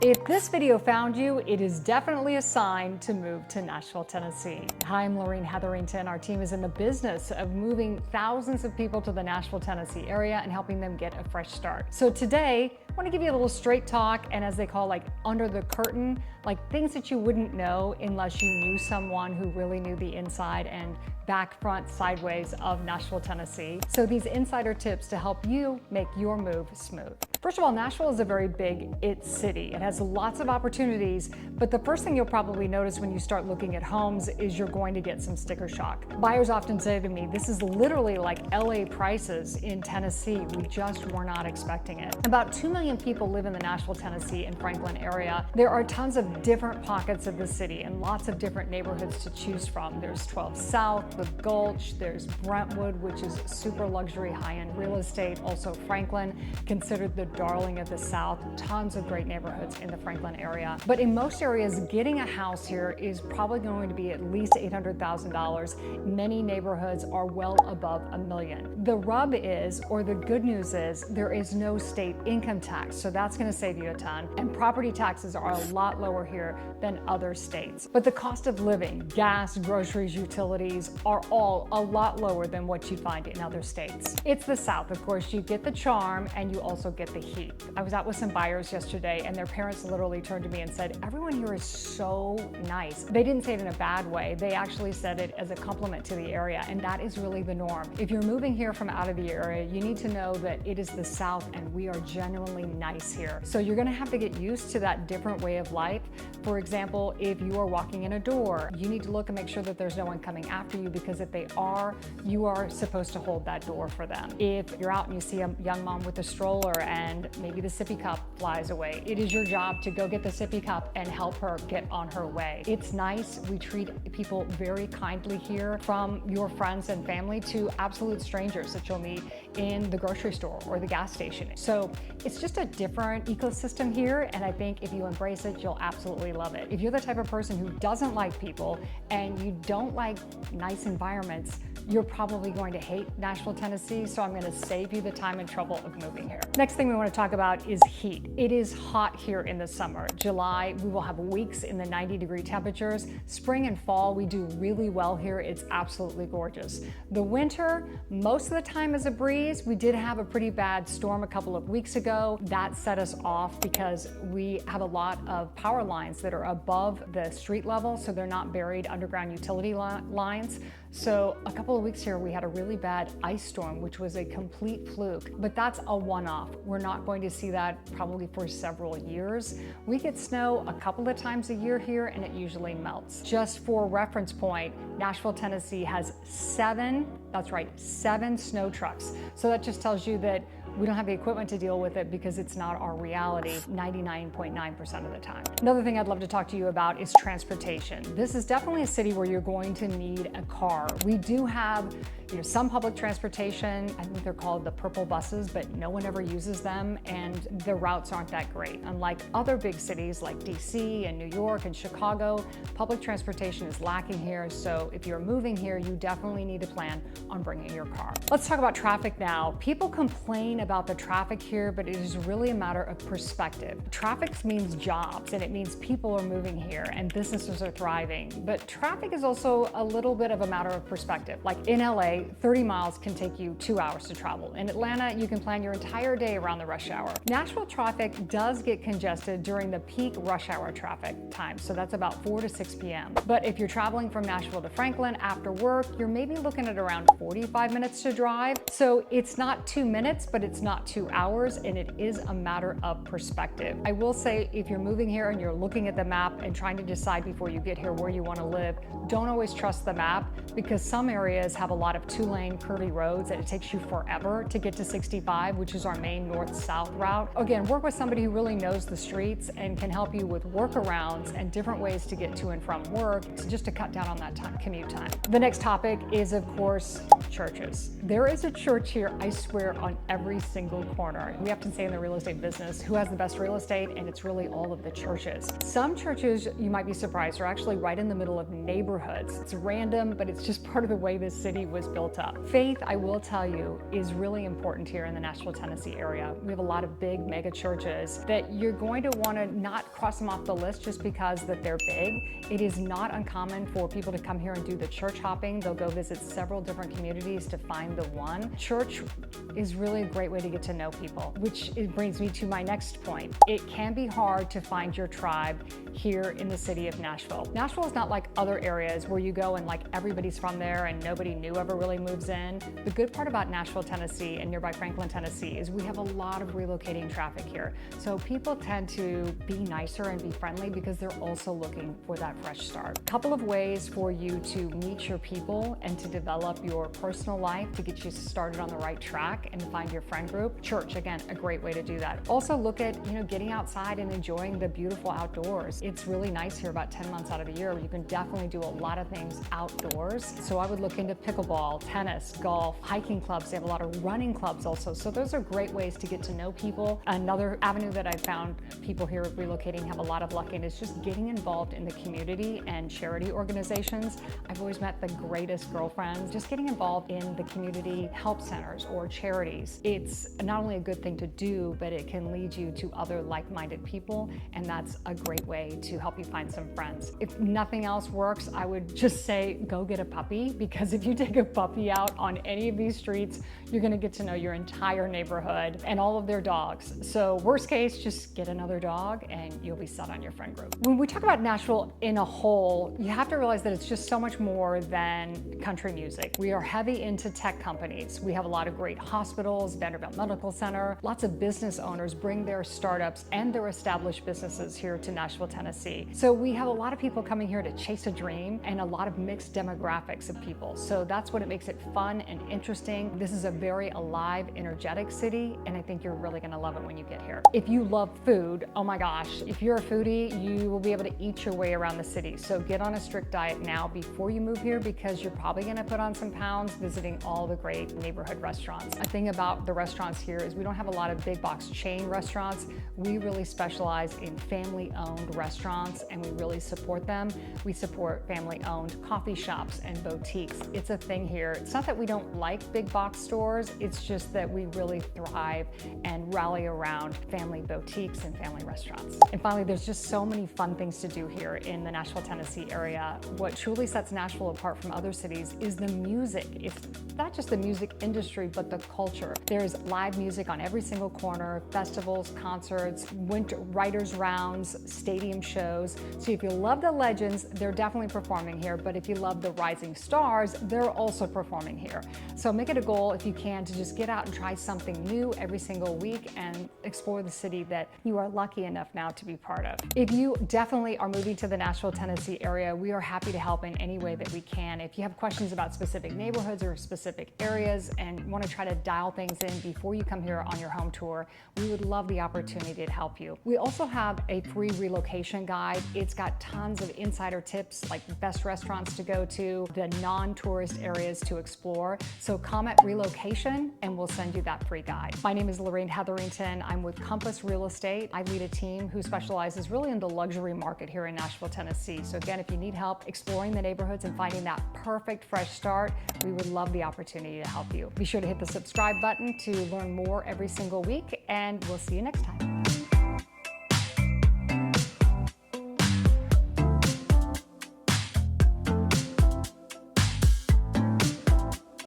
If this video found you, it is definitely a sign to move to Nashville, Tennessee. Hi, I'm Lorene Hetherington. Our team is in the business of moving thousands of people to the Nashville, Tennessee area and helping them get a fresh start. So today, I want to give you a little straight talk and, as they call, like under the curtain, like things that you wouldn't know unless you knew someone who really knew the inside and back, front, sideways of Nashville, Tennessee. So these insider tips to help you make your move smooth. First of all, Nashville is a very big city. It has lots of opportunities, but the first thing you'll probably notice when you start looking at homes is you're going to get some sticker shock. Buyers often say to me, this is literally like LA prices in Tennessee. We just were not expecting it. About 2 million people live in the Nashville, Tennessee and Franklin area. There are tons of different pockets of the city and lots of different neighborhoods to choose from. There's 12 South, the Gulch, there's Brentwood, which is super luxury high-end real estate. Also Franklin, considered the darling of the South. Tons of great neighborhoods in the Franklin area. But in most areas, getting a house here is probably going to be at least $800,000. Many neighborhoods are well above $1 million. The rub is, or the good news is, there is no state income tax, so that's going to save you a ton. And property taxes are a lot lower here than other states. But the cost of living, gas, groceries, utilities are all a lot lower than what you find in other states. It's the South, of course. You get the charm and you also get the heat. I was out with some buyers yesterday and their parents literally turned to me and said, everyone here is so nice. They didn't say it in a bad way. They actually said it as a compliment to the area, and that is really the norm. If you're moving here from out of the area, you need to know that it is the South and we are genuinely nice here. So you're gonna have to get used to that different way of life. For example, if you are walking in a door, you need to look and make sure that there's no one coming after you, because if they are, you are supposed to hold that door for them. If you're out and you see a young mom with a stroller and maybe the sippy cup flies away, it is your job to go get the sippy cup and help her get on her way. It's nice. We treat people very kindly here, from your friends and family to absolute strangers that you'll meet in the grocery store or the gas station. So it's just a different ecosystem here, and I think if you embrace it, you'll absolutely love it. If you're the type of person who doesn't like people and you don't like nice environments, you're probably going to hate Nashville, Tennessee, so I'm going to save you the time and trouble of moving here. Next thing we want to talk about is heat. It is hot here in the summer. July, we will have weeks in the 90-degree temperatures. Spring and fall, we do really well here. It's absolutely gorgeous. The winter, most of the time is a breeze. We did have a pretty bad storm a couple of weeks ago. That set us off because we have a lot of power lines that are above the street level, so they're not buried underground utility lines. So a couple of weeks here, we had a really bad ice storm, which was a complete fluke, but that's a one-off. We're not going to see that probably for several years. We get snow a couple of times a year here, and it usually melts. Just for reference point, Nashville, Tennessee has 7 snow trucks. So that just tells you that we don't have the equipment to deal with it because it's not our reality 99.9% of the time. Another thing I'd love to talk to you about is transportation. This is definitely a city where you're going to need a car. We do have some public transportation. I think they're called the purple buses, but no one ever uses them, and the routes aren't that great. Unlike other big cities like DC and New York and Chicago, public transportation is lacking here. So if you're moving here, you definitely need to plan on bringing your car. Let's talk about traffic now. People complain about the traffic here, but it is really a matter of perspective. Traffic means jobs, and it means people are moving here and businesses are thriving. But traffic is also a little bit of a matter of perspective. Like in LA, 30 miles can take you 2 hours to travel. In Atlanta, you can plan your entire day around the rush hour. Nashville traffic does get congested during the peak rush hour traffic time, so that's about 4 to 6 p.m. But if you're traveling from Nashville to Franklin after work, you're maybe looking at around 45 minutes to drive. So it's not 2 minutes, but it's not 2 hours, and it is a matter of perspective. I will say, if you're moving here and you're looking at the map and trying to decide before you get here where you want to live, don't always trust the map, because some areas have a lot of 2-lane curvy roads and it takes you forever to get to 65, which is our main north-south route. Again, work with somebody who really knows the streets and can help you with workarounds and different ways to get to and from work, just to cut down on that commute time. The next topic is, of course, churches. There is a church here, I swear, on every single corner. We often say in the real estate business, who has the best real estate? And it's really all of the churches. Some churches, you might be surprised, are actually right in the middle of neighborhoods. It's random, but it's just part of the way this city was built built up. Faith, I will tell you, is really important here in the Nashville, Tennessee area. We have a lot of big mega churches that you're going to want to not cross them off the list just because that they're big. It is not uncommon for people to come here and do the church hopping. They'll go visit several different communities to find the one. Church is really a great way to get to know people, which brings me to my next point. It can be hard to find your tribe here in the city of Nashville. Nashville is not like other areas where you go and like everybody's from there and nobody new ever really moves in. The good part about Nashville, Tennessee and nearby Franklin, Tennessee is we have a lot of relocating traffic here. So people tend to be nicer and be friendly because they're also looking for that fresh start. A couple of ways for you to meet your people and to develop your personal life to get you started on the right track and find your friend group. Church, again, a great way to do that. Also look at, getting outside and enjoying the beautiful outdoors. It's really nice here about 10 months out of the year. You can definitely do a lot of things outdoors. So I would look into pickleball, tennis, golf, hiking clubs. They have a lot of running clubs also. So those are great ways to get to know people. Another avenue that I found people here relocating have a lot of luck in is just getting involved in the community and charity organizations. I've always met the greatest girlfriends just getting involved in the community help centers or charities. It's not only a good thing to do, but it can lead you to other like-minded people, and that's a great way to help you find some friends. If nothing else works, I would just say go get a puppy, because if you take a puppy out on any of these streets, you're gonna get to know your entire neighborhood and all of their dogs. So worst case, just get another dog and you'll be set on your friend group. When we talk about Nashville in a whole, you have to realize that it's just so much more than country music. We are heavy into tech companies. We have a lot of great hospitals, Vanderbilt Medical Center. Lots of business owners bring their startups and their established businesses here to Nashville, Tennessee. So we have a lot of people coming here to chase a dream and a lot of mixed demographics of people. So that's what it makes it fun and interesting. This is a very alive, energetic city, and I think you're really gonna love it when you get here. If you love food, oh my gosh, if you're a foodie, you will be able to eat your way around the city. So get on a strict diet now before you move here, because you're probably gonna put on some pounds visiting all the great neighborhood restaurants. A thing about the restaurants here is we don't have a lot of big box chain restaurants. We really specialize in family-owned restaurants, and we really support them. We support family-owned coffee shops and boutiques. It's a thing here. It's not that we don't like big box stores, it's just that we really thrive and rally around family boutiques and family restaurants. And finally, there's just so many fun things to do here in the Nashville, Tennessee area. What truly sets Nashville apart from other cities is the music. It's not just the music industry, but the culture. There's live music on every single corner, festivals, concerts, winter writers' rounds, stadium shows. So if you love the legends, they're definitely performing here, but if you love the rising stars, they're also performing here. So make it a goal, if you can, to just get out and try something new every single week and explore the city that you are lucky enough now to be part of. If you definitely are moving to the Nashville, Tennessee area, we are happy to help in any way that we can. If you have questions about specific neighborhoods or specific areas and want to try to dial things in before you come here on your home tour, we would love the opportunity to help you. We also have a free relocation guide. It's got tons of insider tips, like best restaurants to go to, the non-tourist areas to explore. So comment relocation and we'll send you that free guide. My name is Lorene Hetherington. I'm with Compass Real Estate. I lead a team who specializes really in the luxury market here in Nashville, Tennessee. So again, if you need help exploring the neighborhoods and finding that perfect fresh start, we would love the opportunity to help you. Be sure to hit the subscribe button to learn more every single week, and we'll see you next time.